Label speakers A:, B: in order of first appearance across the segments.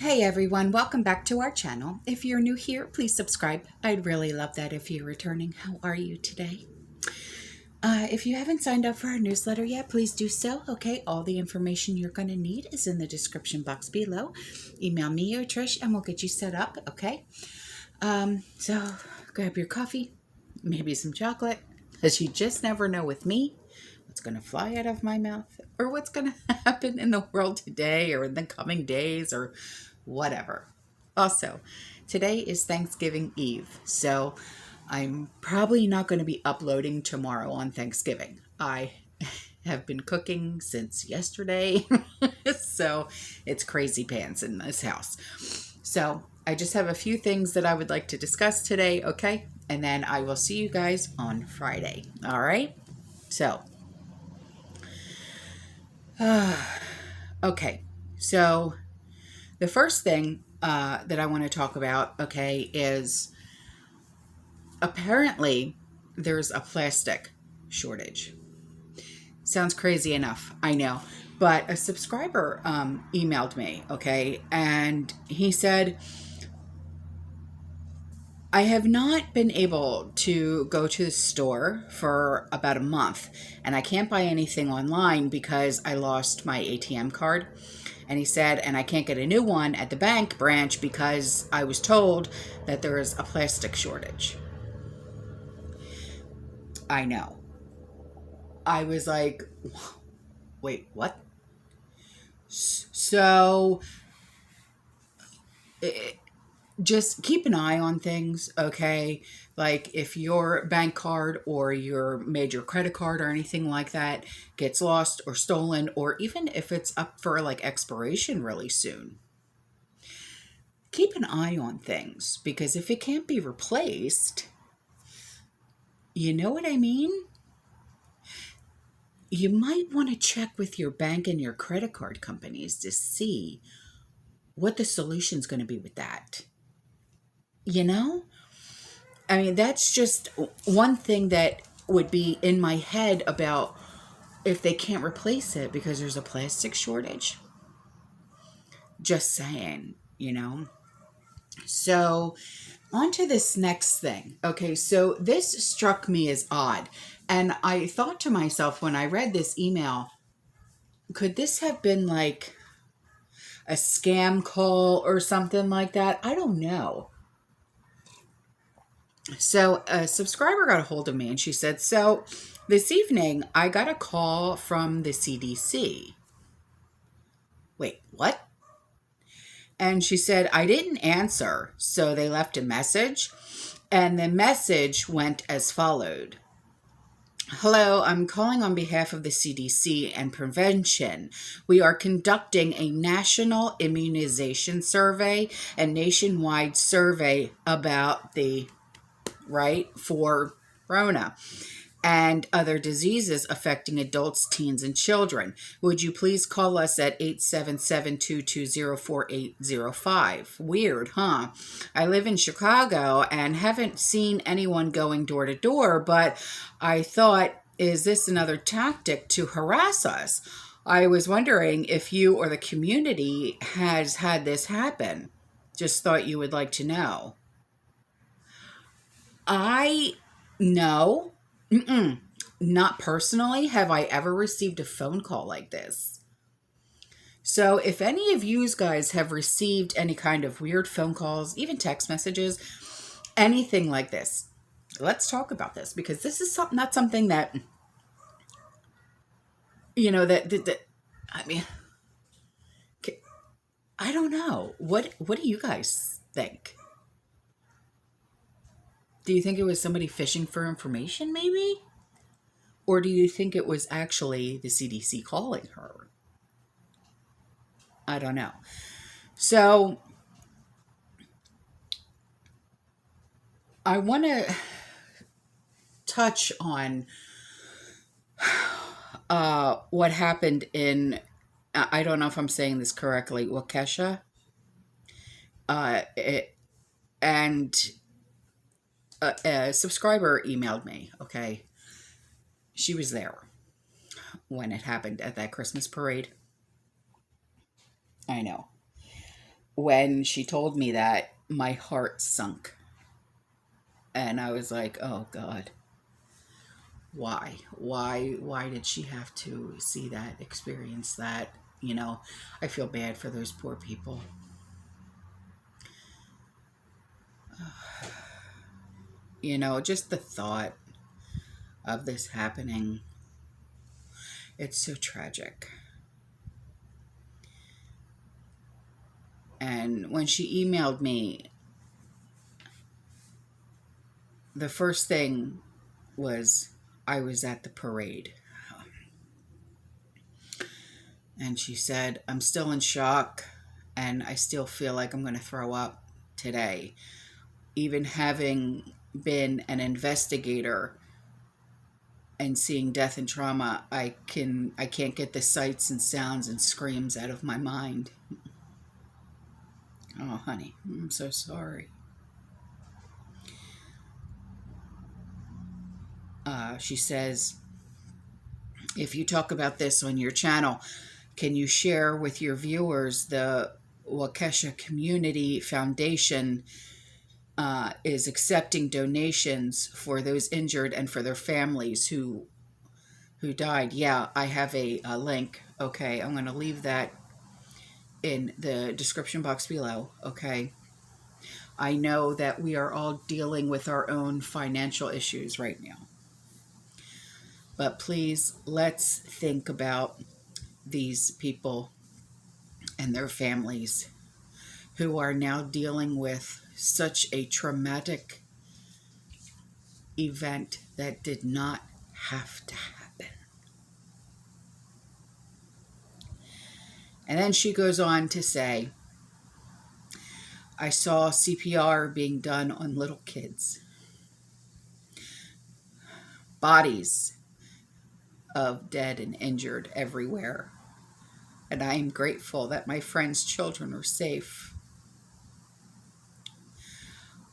A: Hey everyone, welcome back to our channel. If you're new here, please subscribe. I'd really love that if you're returning. How are you today? If you haven't signed up for our newsletter yet, please do so. Okay, all the information you're going to need is in the description box below. Email me or Trish and we'll get you set up, okay? So grab your coffee, maybe some chocolate, because you just never know with me what's going to fly out of my mouth or what's going to happen in the world today or in the coming days or whatever. Also, today is Thanksgiving Eve, so I'm probably not going to be uploading tomorrow on Thanksgiving. I have been cooking since yesterday, so it's crazy pants in this house. So I just have a few things that I would like to discuss today, okay? And then I will see you guys on Friday, all right? So, okay, so the first thing that I want to talk about, okay, is apparently there's a plastic shortage. Sounds crazy enough, I know. But a subscriber emailed me, okay, and he said, I have not been able to go to the store for about a month, and I can't buy anything online because I lost my ATM card. And he said, and I can't get a new one at the bank branch because I was told that there is a plastic shortage. I know. I was like, wait, what? So just keep an eye on things, okay? Like if your bank card or your major credit card or anything like that gets lost or stolen, or even if it's up for like expiration really soon, keep an eye on things, because if it can't be replaced, you know what I mean? You might want to check with your bank and your credit card companies to see what the solution's going to be with that. You know? I mean, that's just one thing that would be in my head about if they can't replace it because there's a plastic shortage. Just saying, you know? So, on to this next thing. Okay, so this struck me as odd. And I thought to myself when I read this email, could this have been like a scam call or something like that? I don't know. So a subscriber got a hold of me and she said, so this evening I got a call from the CDC. Wait, what? And she said, I didn't answer, so they left a message, and the message went as followed. Hello, I'm calling on behalf of the CDC and prevention. We are conducting a national immunization survey and nationwide survey about the for Rona and other diseases affecting adults, teens, and children. Would you please call us at 877-220-4805? Weird, huh? I live in Chicago and haven't seen anyone going door to door, but I thought, is this another tactic to harass us? I was wondering if you or the community has had this happen. Just thought you would like to know. I know. Not personally have I ever received a phone call like this. So if any of you guys have received any kind of weird phone calls, even text messages, anything like this, let's talk about this, because this is not something that, you know, that I mean, I don't know. What do you guys think? Do you think it was somebody fishing for information, maybe? Or do you think it was actually the CDC calling her? I don't know. So I want to touch on what happened in, I don't know if I'm saying this correctly, Waukesha. And a subscriber emailed me, okay? She was there when it happened at that Christmas parade. I know. when she told me that, my heart sunk. And I was like, oh God, why? Why did she have to see that, experience that? You know, I feel bad for those poor people. You know, just the thought of this happening, it's so tragic. And when she emailed me, the first thing was I was at the parade. And she said, I'm still in shock and I still feel like I'm going to throw up today. Even having been an investigator and seeing death and trauma, I can't get the sights and sounds and screams out of my mind. Oh, honey, I'm so sorry. She says, if you talk about this on your channel, can you share with your viewers the Waukesha Community Foundation is accepting donations for those injured and for their families who died? Yeah, I have a link. Okay, I'm going to leave that in the description box below. Okay. I know that we are all dealing with our own financial issues right now. But please, let's think about these people and their families who are now dealing with such a traumatic event that did not have to happen. And then she goes on to say, I saw CPR being done on little kids. Bodies of dead and injured everywhere. And I am grateful that my friends' children are safe.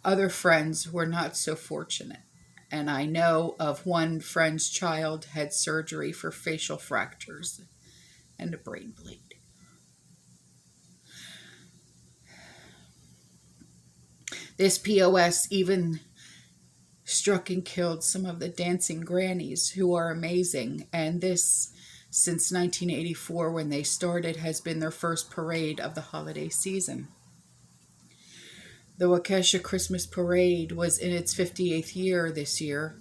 A: Other friends were not so fortunate. And I know of one friend's child had surgery for facial fractures and a brain bleed. This POS even struck and killed some of the dancing grannies who are amazing. And this, since 1984 when they started, has been their first parade of the holiday season. The Waukesha Christmas Parade was in its 58th year this year.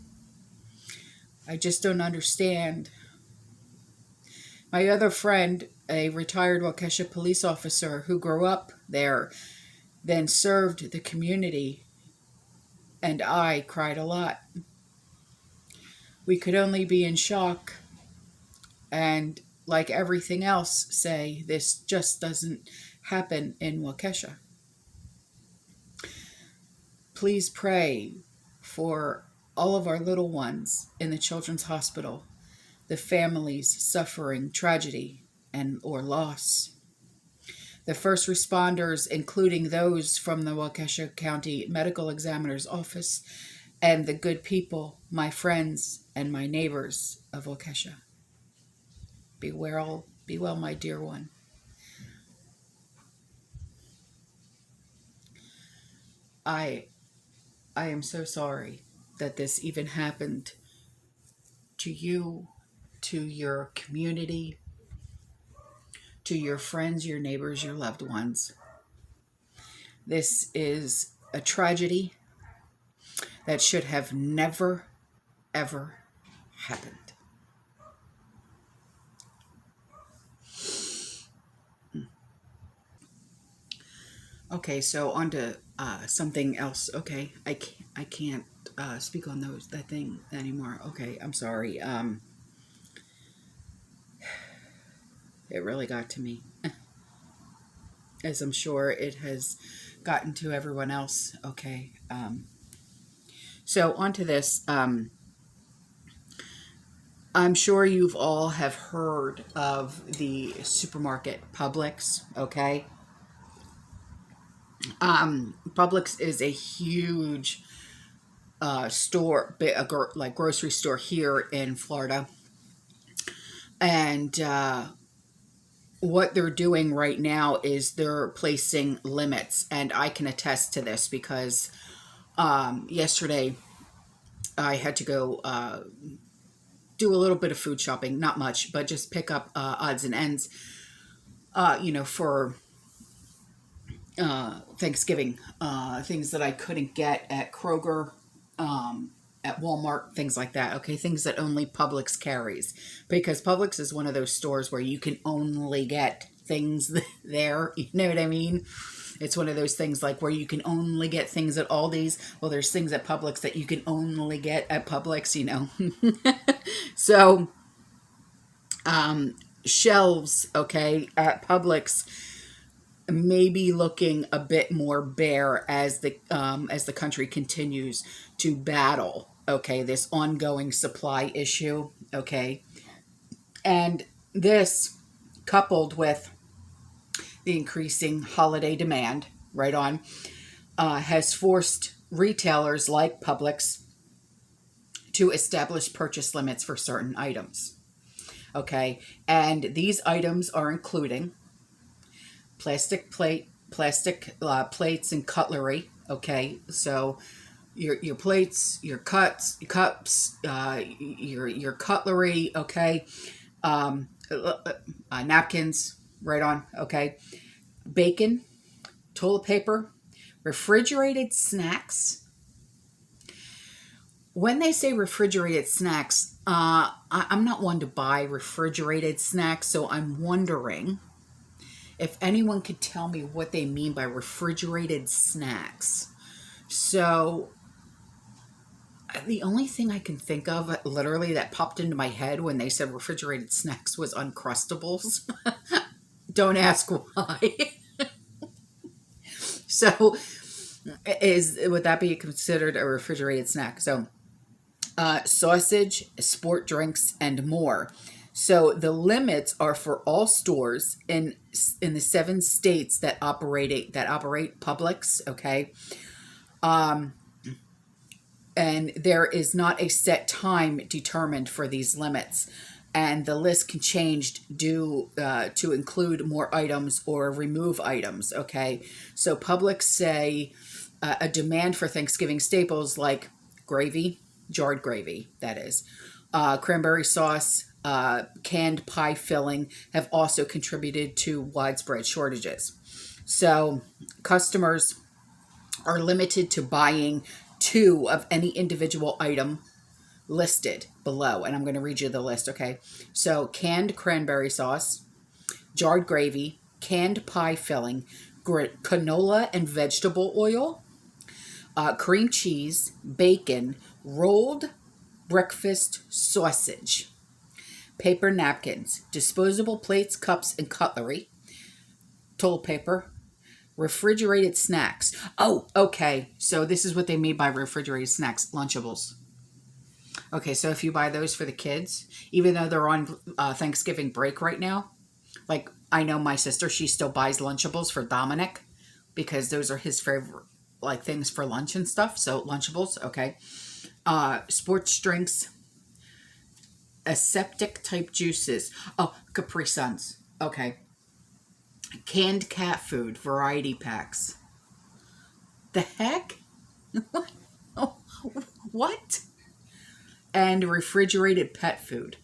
A: I just don't understand. My other friend, a retired Waukesha police officer who grew up there, then served the community, and I cried a lot. We could only be in shock and, like everything else, say this just doesn't happen in Waukesha. Please pray for all of our little ones in the children's hospital, the families suffering tragedy and or loss, the first responders, including those from the Waukesha County Medical Examiner's Office, and the good people, my friends and my neighbors of Waukesha. Be well, my dear one. I am so sorry that this even happened to you, to your community, to your friends, your neighbors, your loved ones. This is a tragedy that should have never, ever happened. Okay, so on to something else. Okay, I can't speak on that thing anymore. Okay, I'm sorry. It really got to me, as I'm sure it has gotten to everyone else. Okay, so on to this. I'm sure you've all have heard of the supermarket Publix. Okay. Publix is a huge store, like grocery store here in Florida. And what they're doing right now is they're placing limits, and I can attest to this because yesterday I had to go do a little bit of food shopping, not much, but just pick up odds and ends, for Thanksgiving, things that I couldn't get at Kroger, at Walmart, things like that. Okay, things that only Publix carries, because Publix is one of those stores where you can only get things there. You know what I mean? It's one of those things like where you can only get things at Aldi's. Well, there's things at Publix that you can only get at Publix, So, shelves, okay, at Publix may be looking a bit more bare as the country continues to battle, okay, this ongoing supply issue, okay, and this coupled with the increasing holiday demand, right on, has forced retailers like Publix to establish purchase limits for certain items, okay, and these items are including plastic plates and cutlery. Okay, so your plates, your cups, your cutlery. Okay, napkins. Right on. Okay, bacon, toilet paper, refrigerated snacks. When they say refrigerated snacks, I'm not one to buy refrigerated snacks, so I'm wondering if anyone could tell me what they mean by refrigerated snacks. So the only thing I can think of literally that popped into my head when they said refrigerated snacks was Uncrustables. Don't ask why. So would that be considered a refrigerated snack? So sausage, sport drinks, and more. So the limits are for all stores in the 7 states that operate Publix, okay? And there is not a set time determined for these limits, and the list can change due to include more items or remove items, okay? So Publix say a demand for Thanksgiving staples like gravy, jarred gravy, that is, cranberry sauce, canned pie filling have also contributed to widespread shortages. So customers are limited to buying 2 of any individual item listed below. And I'm going to read you the list, okay? So canned cranberry sauce, jarred gravy, canned pie filling, canola and vegetable oil, cream cheese, bacon, rolled breakfast sausage, paper napkins, disposable plates, cups, and cutlery, toilet paper, refrigerated snacks. Oh, okay. So this is what they mean by refrigerated snacks, Lunchables. Okay, so if you buy those for the kids, even though they're on Thanksgiving break right now, like I know my sister, she still buys Lunchables for Dominic because those are his favorite like things for lunch and stuff. So Lunchables, okay. Sports drinks, aseptic type juices. Oh, Capri Suns. Okay. Canned cat food, variety packs. The heck? Oh, what? And refrigerated pet food.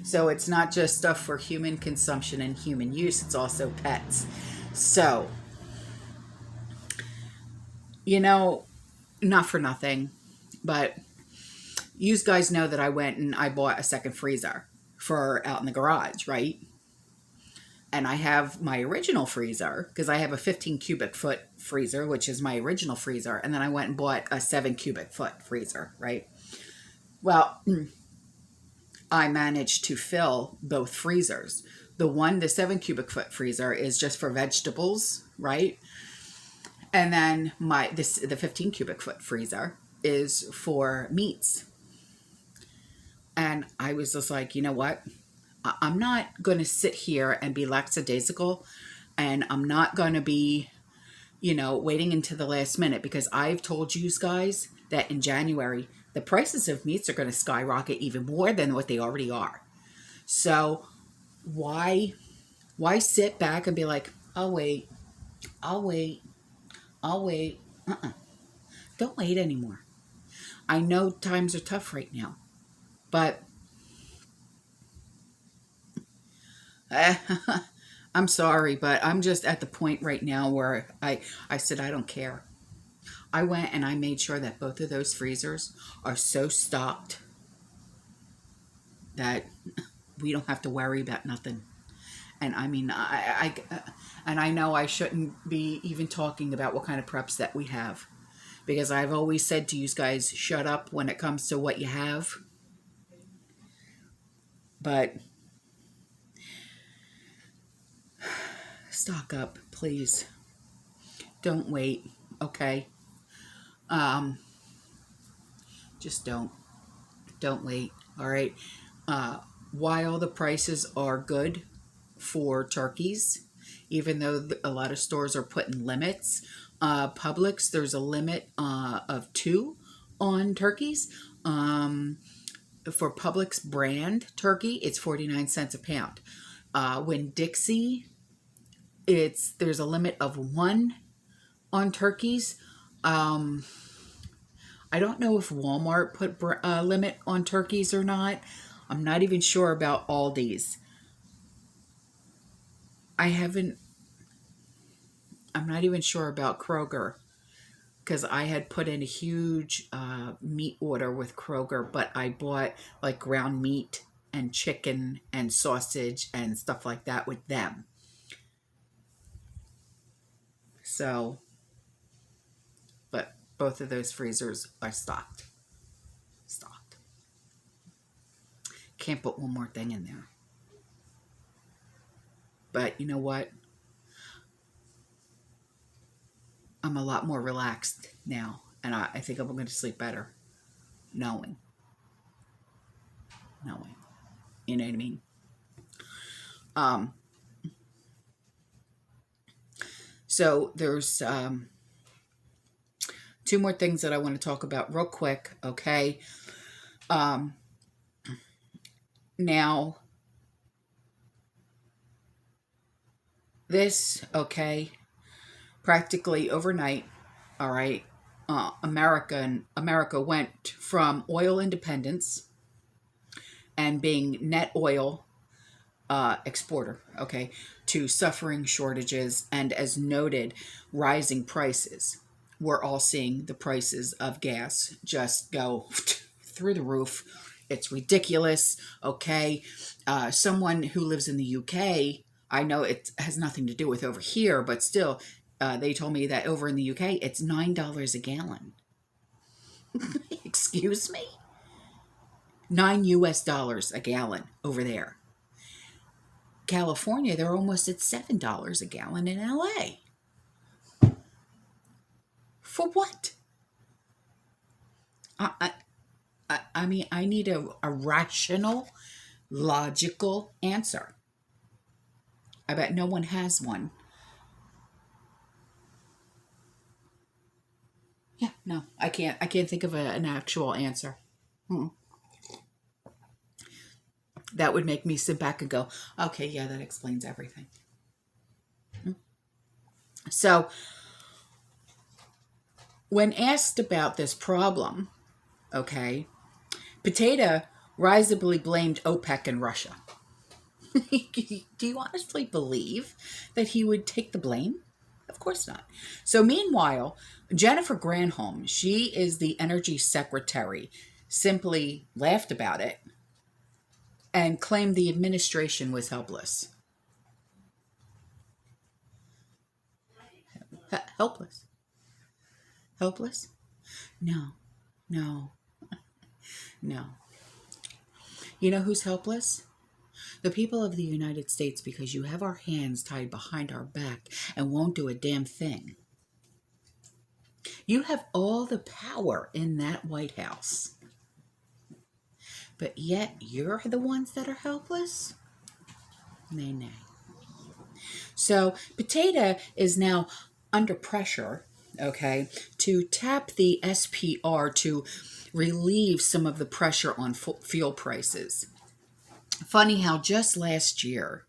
A: So it's not just stuff for human consumption and human use, it's also pets. So, not for nothing, but you guys know that I went and I bought a second freezer for out in the garage, right? And I have my original freezer because I have a 15 cubic foot freezer, which is my original freezer. And then I went and bought a 7 cubic foot freezer, right? Well, I managed to fill both freezers. The 7 cubic foot freezer is just for vegetables, right? And then the 15 cubic foot freezer is for meats. And I was just like, you know what? I'm not going to sit here and be lackadaisical, and I'm not going to be, waiting until the last minute, because I've told you guys that in January, the prices of meats are going to skyrocket even more than what they already are. So why sit back and be like, I'll wait, I'll wait, I'll wait. Don't wait anymore. I know times are tough right now, but I'm sorry, but I'm just at the point right now where I said I don't care. I went and I made sure that both of those freezers are so stocked that we don't have to worry about nothing. And I mean, and I know I shouldn't be even talking about what kind of preps that we have, because I've always said to you guys, shut up when it comes to what you have. But stock up, please. Don't wait, okay? Just don't wait. All right. While the prices are good for turkeys, even though a lot of stores are putting limits, Publix, there's a limit of 2 on turkeys. For Publix brand turkey, it's 49 cents a pound. When Dixie, there's a limit of 1 on turkeys. I don't know if Walmart put a limit on turkeys or not. I'm not even sure about Aldi's. I'm not even sure about Kroger, because I had put in a huge meat order with Kroger, but I bought like ground meat and chicken and sausage and stuff like that with them. So, but both of those freezers are stocked. Can't put one more thing in there. But you know what? I'm a lot more relaxed now, and I think I'm going to sleep better knowing. You know what I mean? So there's 2 more things that I want to talk about real quick, okay? Now, this, okay, practically overnight, all right, America went from oil independence and being net oil exporter, okay, to suffering shortages and, as noted, rising prices. We're all seeing the prices of gas just go through the roof. It's ridiculous, okay? Someone who lives in the UK, I know it has nothing to do with over here, but still, they told me that over in the UK, it's $9 a gallon. Excuse me? $9 a gallon over there. California, they're almost at $7 a gallon in LA. For what? I mean, I need a rational, logical answer. I bet no one has one. Yeah, no, I can't think of an actual answer. That would make me sit back and go, okay, yeah, that explains everything. So, when asked about this problem, okay, Potato risibly blamed OPEC and Russia. Do you honestly believe that he would take the blame? Of course not. So meanwhile, Jennifer Granholm, she is the energy secretary, simply laughed about it and claimed the administration was helpless. Helpless? Helpless? No. You know who's helpless? The people of the United States, because you have our hands tied behind our back and won't do a damn thing. You have all the power in that White House. But yet you're the ones that are helpless? Nay. So Potato is now under pressure, okay, to tap the SPR to relieve some of the pressure on fuel prices. Funny how just last year,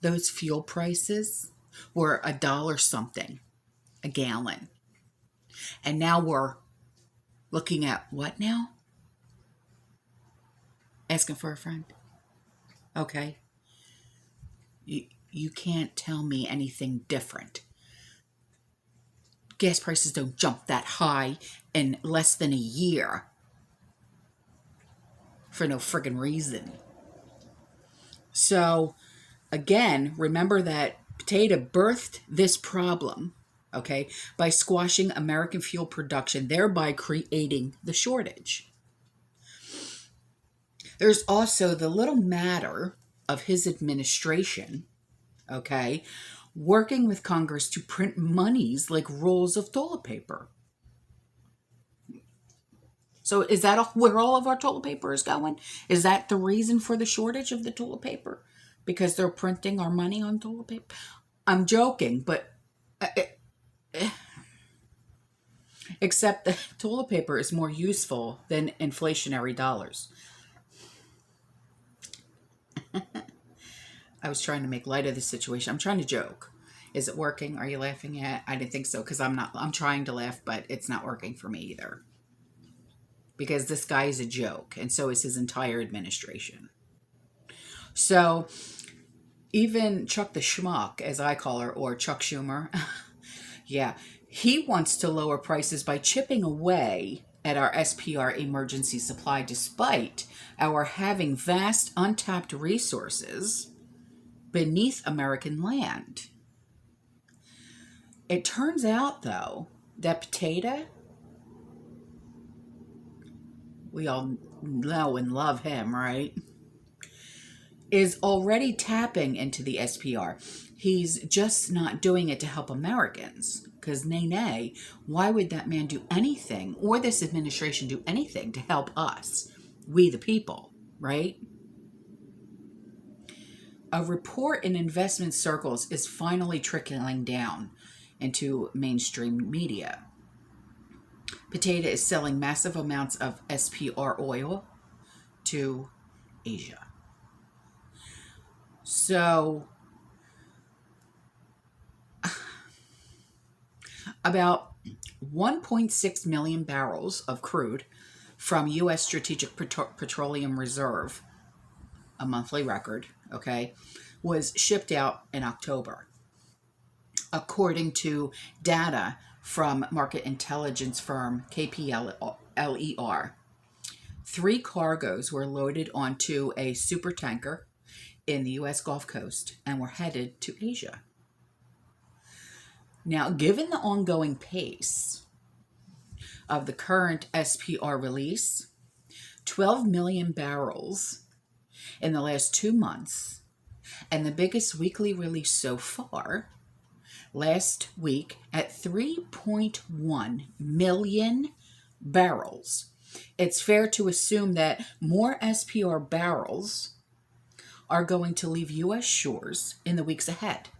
A: those fuel prices were $1 something a gallon. And now we're looking at what now? Asking for a friend. Okay. You can't tell me anything different. Gas prices don't jump that high in less than a year for no friggin' reason. So, again, remember that potato birthed this problem, okay, by squashing American fuel production, thereby creating the shortage. There's also the little matter of his administration, okay, working with Congress to print monies like rolls of toilet paper. So is that where all of our toilet paper is going? Is that the reason for the shortage of the toilet paper? Because they're printing our money on toilet paper? I'm joking, but except that toilet paper is more useful than inflationary dollars. I was trying to make light of the situation. I'm trying to joke. Is it working? Are you laughing yet? I didn't think so because I'm trying to laugh, but it's not working for me either. Because this guy is a joke, and so is his entire administration. So even Chuck the Schmuck, as I call her, or Chuck Schumer, yeah, he wants to lower prices by chipping away at our SPR emergency supply despite our having vast untapped resources beneath American land. It turns out, though, that potato, we all know and love him, right, is already tapping into the SPR. He's just not doing it to help Americans. Because nay, why would that man do anything, or this administration do anything to help us, we the people, right? A report in investment circles is finally trickling down into mainstream media. Potato is selling massive amounts of SPR oil to Asia. So, about 1.6 million barrels of crude from U.S. Strategic Petroleum Reserve, a monthly record, okay, was shipped out in October. According to data from market intelligence firm KPLER, 3 cargoes were loaded onto a supertanker in the U.S. Gulf Coast and were headed to Asia. Now, given the ongoing pace of the current SPR release, 12 million barrels in the last 2 months, and the biggest weekly release so far, last week at 3.1 million barrels, it's fair to assume that more SPR barrels are going to leave U.S. shores in the weeks ahead.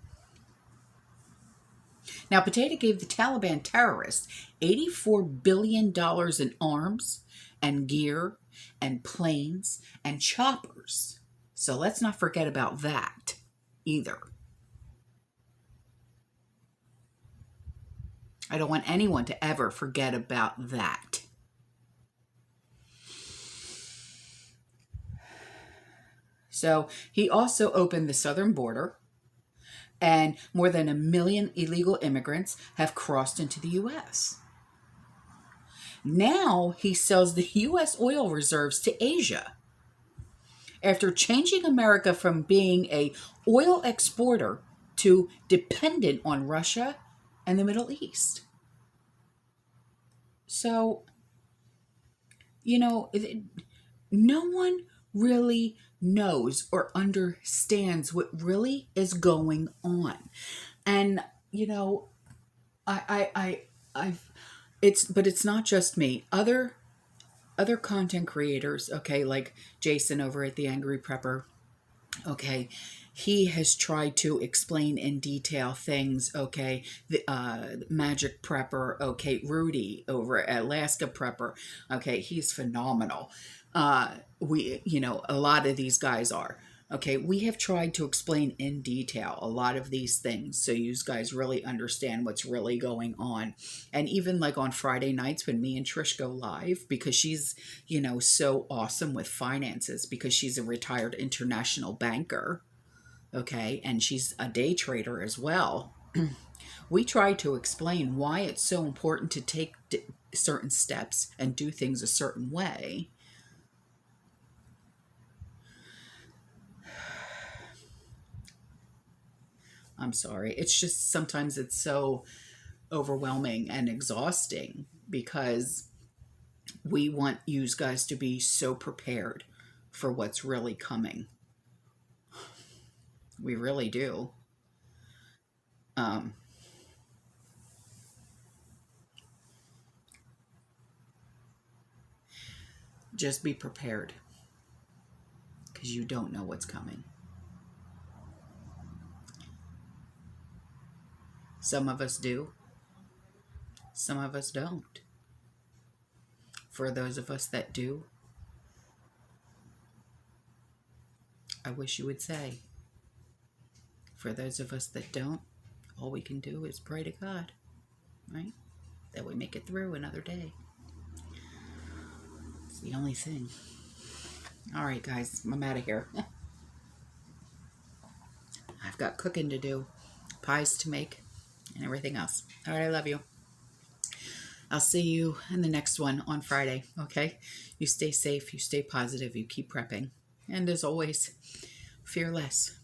A: Now, Potato gave the Taliban terrorists $84 billion in arms and gear and planes and choppers. So let's not forget about that either. I don't want anyone to ever forget about that. So he also opened the southern border, and more than 1 million illegal immigrants have crossed into the U.S. Now he sells the U.S. oil reserves to Asia after changing America from being an oil exporter to dependent on Russia and the Middle East. So, no one really knows or understands what really is going on. And, it's not just me. Other content creators, okay, like Jason over at The Angry Prepper, Okay, he has tried to explain in detail things. Okay, the magic prepper. Okay, Rudy over at Alaska Prepper. Okay, he's phenomenal. A lot of these guys are. Okay, we have tried to explain in detail a lot of these things so you guys really understand what's really going on. And even like on Friday nights when me and Trish go live, because she's, so awesome with finances because she's a retired international banker, okay, and she's a day trader as well. We try to explain why it's so important to take certain steps and do things a certain way. I'm sorry. It's just sometimes it's so overwhelming and exhausting because we want you guys to be so prepared for what's really coming. We really do. Um, just be prepared because you don't know what's coming. Some of us do, some of us don't. For those of us that do, I wish you would say. For those of us that don't, all we can do is pray to God, right? That we make it through another day. It's the only thing. All right, guys, I'm out of here. I've got cooking to do, pies to make, and everything else. All right, I love you. I'll see you in the next one on Friday, okay? You stay safe, you stay positive, you keep prepping. And as always, fear less.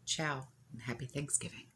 A: Ciao, and happy Thanksgiving.